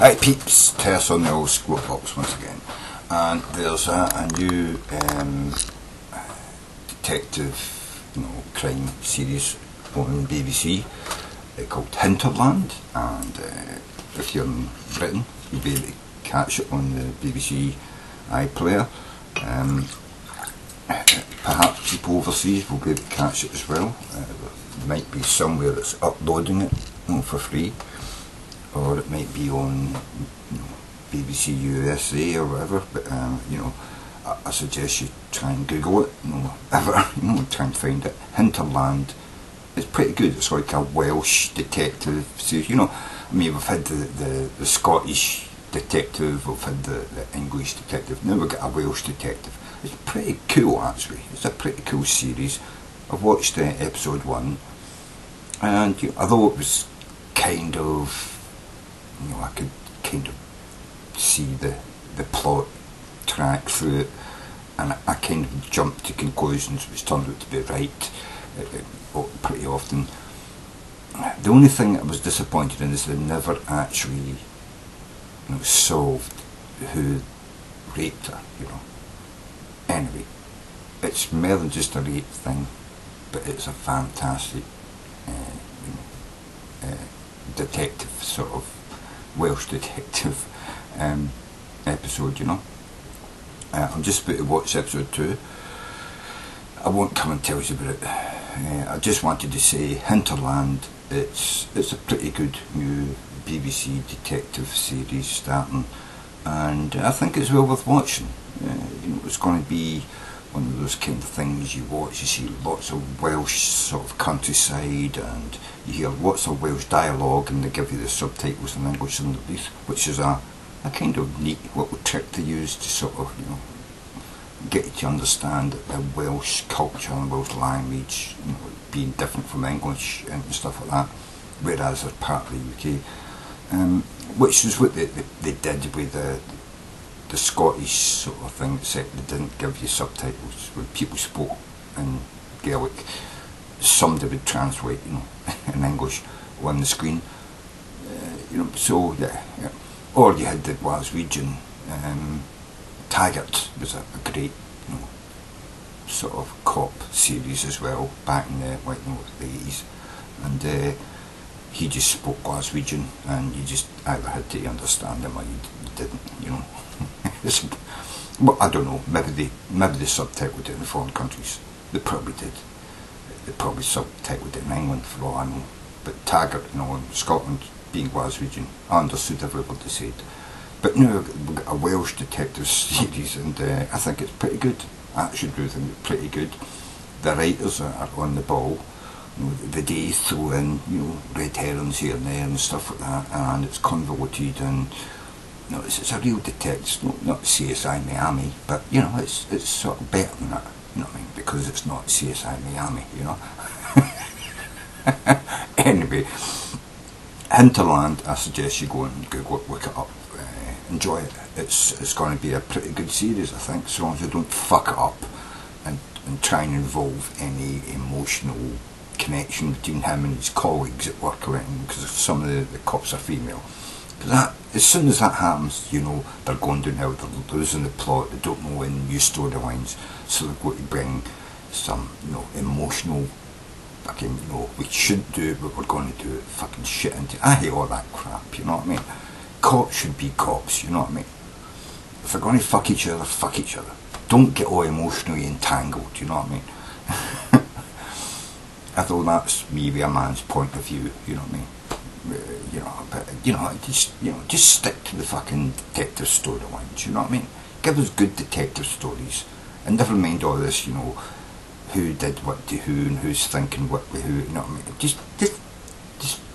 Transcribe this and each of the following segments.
Hi peeps, Tersse on the old squat box once again, and there's a new detective, crime series on BBC called Hinterland, and if you're in Britain, you'll be able to catch it on the BBC iPlayer. Perhaps people overseas will be able to catch it as well. There might be somewhere that's uploading it for free, or it might be on BBC USA or whatever, but I suggest you try and Google it, try and find it. Hinterland, it's pretty good. It's like a Welsh detective series. We've had the Scottish detective, we've had the English detective, now we've got a Welsh detective. It's pretty cool actually, it's a pretty cool series. I've watched episode 1, and although it was kind of, I could kind of see the plot track through it, and I kind of jumped to conclusions which turned out to be right pretty often. The only thing I was disappointed in is they never actually solved who raped her, Anyway, it's more than just a rape thing, but it's a fantastic detective, sort of Welsh detective episode, I'm just about to watch episode 2. I won't come and tell you about it. I just wanted to say Hinterland, it's a pretty good new BBC detective series starting, and I think it's well worth watching. It's going to be one of those kind of things you watch, you see lots of Welsh sort of countryside, and you hear lots of Welsh dialogue, and they give you the subtitles in English underneath, which is a kind of neat little trick to use to sort of get you to understand the Welsh culture and Welsh language, being different from English and stuff like that, whereas they're part of the UK, which is what they did with the Scottish sort of thing, except they didn't give you subtitles. When people spoke in Gaelic, somebody would translate, in English on the screen, so yeah. Or you had the Glaswegian Taggart was a great, sort of cop series as well, back in the 80s, and he just spoke Glaswegian, and you just either had to understand him or you didn't, Well, I don't know, maybe they subtitled it in foreign countries. They probably did. They probably subtitled it in England for all I know. But Taggart, in Scotland, being Glaswegian, I understood every word they said. But now we've got a Welsh detective series, and I think it's pretty good. I actually do think it's pretty good. The writers are on the ball. They throw in, red herrings here and there and stuff like that, and it's convoluted, and it's a real detective, not CSI Miami, but it's sort of better than that, because it's not CSI Miami, Anyway, Hinterland, I suggest you go and Google it, look it up, enjoy it. It's going to be a pretty good series, I think, as long as you don't fuck it up and try and involve any emotional connection between him and his colleagues at work or anything, because some of the cops are female. That, as soon as that happens, they're going downhill, they're losing the plot, they don't know any new storylines, so they're going to bring some, emotional fucking, we should do it, but we're going to do it, fucking shit into it. I hate all that crap, you know what I mean? Cops should be cops, you know what I mean? If they're going to fuck each other. Don't get all emotionally entangled, you know what I mean? Although that's maybe a man's point of view, you know what I mean? But just stick to the fucking detective storylines, you know what I mean? Give us good detective stories, and never mind all this, who did what to who and who's thinking what with who, you know what I mean? Just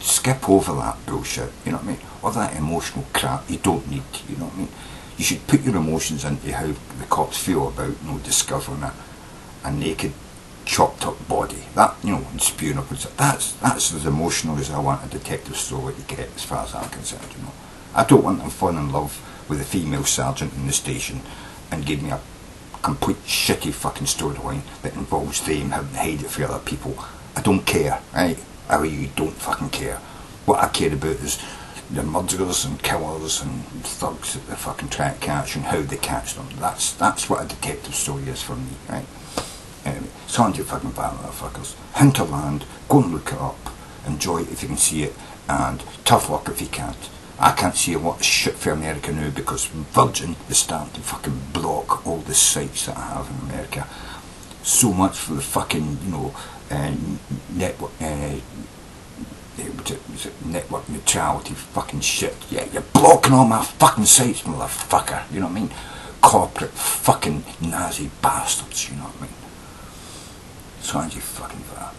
skip over that bullshit, you know what I mean? All that emotional crap you don't need, you know what I mean? You should put your emotions into how the cops feel about, discovering a naked, chopped up body, that, and spewing upwards. That's as emotional as I want a detective story to get, as far as I'm concerned, I don't want them falling in love with a female sergeant in the station and give me a complete shitty fucking storyline that involves them having to hide it for other people. I don't care, right? I really don't fucking care. What I care about is the murderers and killers and thugs that they fucking try to catch and how they catch them. That's what a detective story is for me, right? Anyway, Sanjay fucking bad motherfuckers. Hinterland, go and look it up, enjoy it if you can see it, and tough luck if you can't. I can't see a lot of shit for America now because Virgin is starting to fucking block all the sites that I have in America. So much for the fucking, you know, network, network neutrality fucking shit. Yeah, you're blocking all my fucking sites, motherfucker. You know what I mean? Corporate fucking Nazi bastards, you know what I mean? Sanjay fucking fat.